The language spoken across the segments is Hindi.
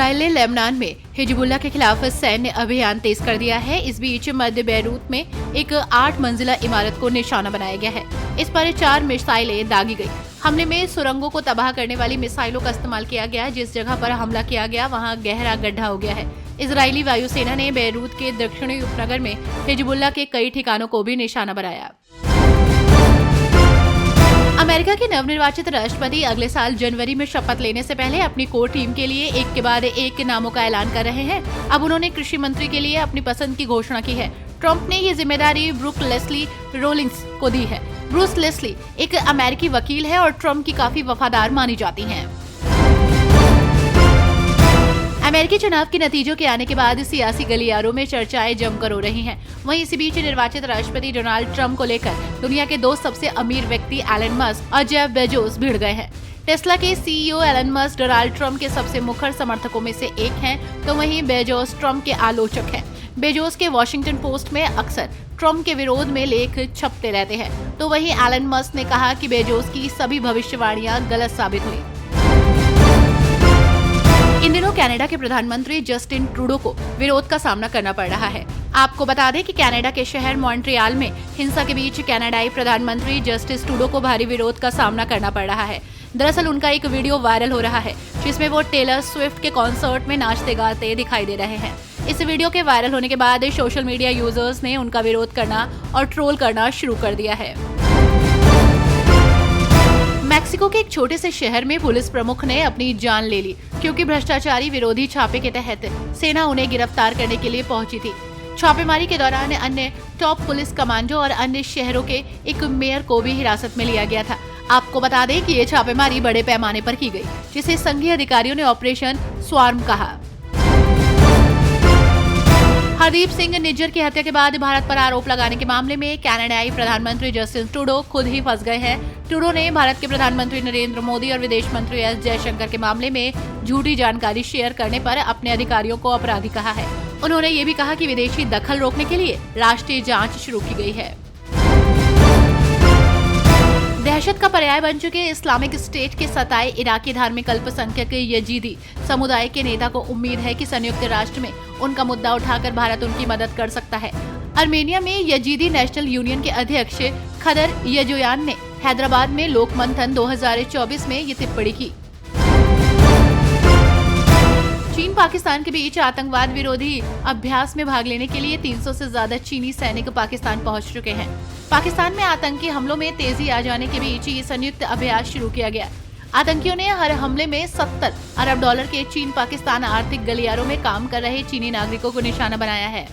इजराइल ने लेबनान में हिजबुल्लाह के खिलाफ सैन्य अभियान तेज कर दिया है। इस बीच मध्य बैरूत में एक 8 मंजिला इमारत को निशाना बनाया गया है। इस पर 4 मिसाइलें दागी गई। हमले में सुरंगों को तबाह करने वाली मिसाइलों का इस्तेमाल किया गया। जिस जगह पर हमला किया गया वहां गहरा गड्ढा हो गया है। इजरायली वायुसेना ने बैरूत के दक्षिणी उपनगर में हिजबुल्लाह के कई ठिकानों को भी निशाना बनाया। अमेरिका के नवनिर्वाचित राष्ट्रपति अगले साल जनवरी में शपथ लेने से पहले अपनी कोर टीम के लिए एक के बाद एक नामों का ऐलान कर रहे हैं। अब उन्होंने कृषि मंत्री के लिए अपनी पसंद की घोषणा की है। ट्रंप ने ये जिम्मेदारी ब्रूक लेस्ली रोलिंग्स को दी है। ब्रूस लेस्ली एक अमेरिकी वकील है और ट्रंप की काफी वफादार मानी जाती हैं। अमेरिकी चुनाव के नतीजों के आने के बाद सियासी गलियारों में चर्चाएं जमकर हो रही हैं। वहीं इसी बीच निर्वाचित राष्ट्रपति डोनाल्ड ट्रंप को लेकर दुनिया के 2 सबसे अमीर व्यक्ति एलन मस्क और जेफ बेजोस भिड़ गए हैं। टेस्ला के CEO Elon Musk Donald Trump के सबसे मुखर समर्थकों में से एक हैं, तो वहीं बेजोस ट्रंप के आलोचक हैं। बेजोस के वॉशिंगटन पोस्ट में अक्सर ट्रंप के विरोध में लेख छपते रहते हैं, तो वहीं एलन मस्क ने कहा कि बेजोस की सभी भविष्यवाणियां गलत साबित हुई। इन दिनों कनाडा के प्रधानमंत्री जस्टिन ट्रूडो को विरोध का सामना करना पड़ रहा है। आपको बता दें कि कनाडा के शहर मॉन्ट्रियल में हिंसा के बीच कनाडाई प्रधानमंत्री जस्टिन ट्रूडो को भारी विरोध का सामना करना पड़ रहा है। दरअसल उनका एक वीडियो वायरल हो रहा है जिसमें वो टेलर स्विफ्ट के कॉन्सर्ट में नाचते गाते दिखाई दे रहे हैं। इस वीडियो के वायरल होने के बाद सोशल मीडिया यूजर्स ने उनका विरोध करना और ट्रोल करना शुरू कर दिया है। मैक्सिको के एक छोटे से शहर में पुलिस प्रमुख ने अपनी जान ले ली क्योंकि भ्रष्टाचारी विरोधी छापे के तहत सेना उन्हें गिरफ्तार करने के लिए पहुंची थी। छापेमारी के दौरान अन्य टॉप पुलिस कमांडो और अन्य शहरों के एक मेयर को भी हिरासत में लिया गया था। आपको बता दें कि ये छापेमारी बड़े पैमाने पर की गई, जिसे संघीय अधिकारियों ने ऑपरेशन स्वार्म कहा। हरदीप सिंह निज्जर की हत्या के बाद भारत पर आरोप लगाने के मामले में कनाडाई प्रधानमंत्री जस्टिन ट्रूडो खुद ही फंस गए हैं। ट्रूडो ने भारत के प्रधानमंत्री नरेंद्र मोदी और विदेश मंत्री एस जयशंकर के मामले में झूठी जानकारी शेयर करने पर अपने अधिकारियों को अपराधी कहा है। उन्होंने ये भी कहा कि विदेशी दखल रोकने के लिए राष्ट्रीय जांच शुरू की गई है। दहशत का पर्याय बन चुके इस्लामिक स्टेट के सताए इराकी धार्मिक अल्पसंख्यक यजीदी समुदाय के नेता को उम्मीद है कि संयुक्त राष्ट्र में उनका मुद्दा उठाकर भारत उनकी मदद कर सकता है। आर्मेनिया में यजीदी नेशनल यूनियन के अध्यक्ष खदर यजोयान ने हैदराबाद में लोक मंथन 2024 में ये टिप्पणी की। चीन पाकिस्तान के बीच आतंकवाद विरोधी अभ्यास में भाग लेने के लिए 300 से ज्यादा चीनी सैनिक पाकिस्तान पहुंच चुके हैं। पाकिस्तान में आतंकी हमलों में तेजी आ जाने के बीच ये संयुक्त अभ्यास शुरू किया गया। आतंकियों ने हर हमले में 70 अरब डॉलर के चीन पाकिस्तान आर्थिक गलियारों में काम कर रहे चीनी नागरिकों को निशाना बनाया है।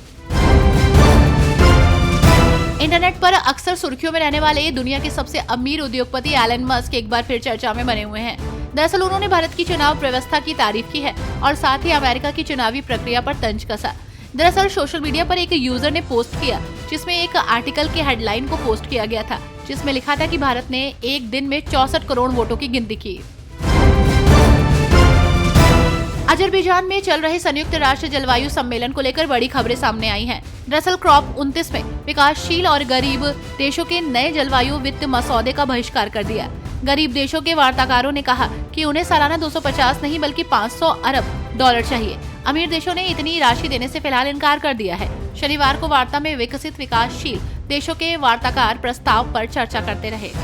इंटरनेट पर अक्सर सुर्खियों में रहने वाले दुनिया के सबसे अमीर उद्योगपति एलन मस्क एक बार फिर चर्चा में बने हुए हैं। दरअसल उन्होंने भारत की चुनाव व्यवस्था की तारीफ की है और साथ ही अमेरिका की चुनावी प्रक्रिया पर तंज कसा। दरअसल सोशल मीडिया पर एक यूजर ने पोस्ट किया जिसमें एक आर्टिकल की हेडलाइन को पोस्ट किया गया था जिसमें लिखा था कि भारत ने एक दिन में 64 करोड़ वोटों की गिनती की। अजरबैजान में चल रहे संयुक्त राष्ट्र जलवायु सम्मेलन को लेकर बड़ी खबरें सामने आई हैं। दरअसल COP 29 में विकासशील और गरीब देशों के नए जलवायु वित्त मसौदे का बहिष्कार कर दिया। गरीब देशों के वार्ताकारों ने कहा कि उन्हें सालाना 250 नहीं बल्कि 500 अरब डॉलर चाहिए। अमीर देशों ने इतनी राशि देने से फिलहाल इनकार कर दिया है। शनिवार को वार्ता में विकसित विकासशील देशों के वार्ताकार प्रस्ताव पर चर्चा करते रहे।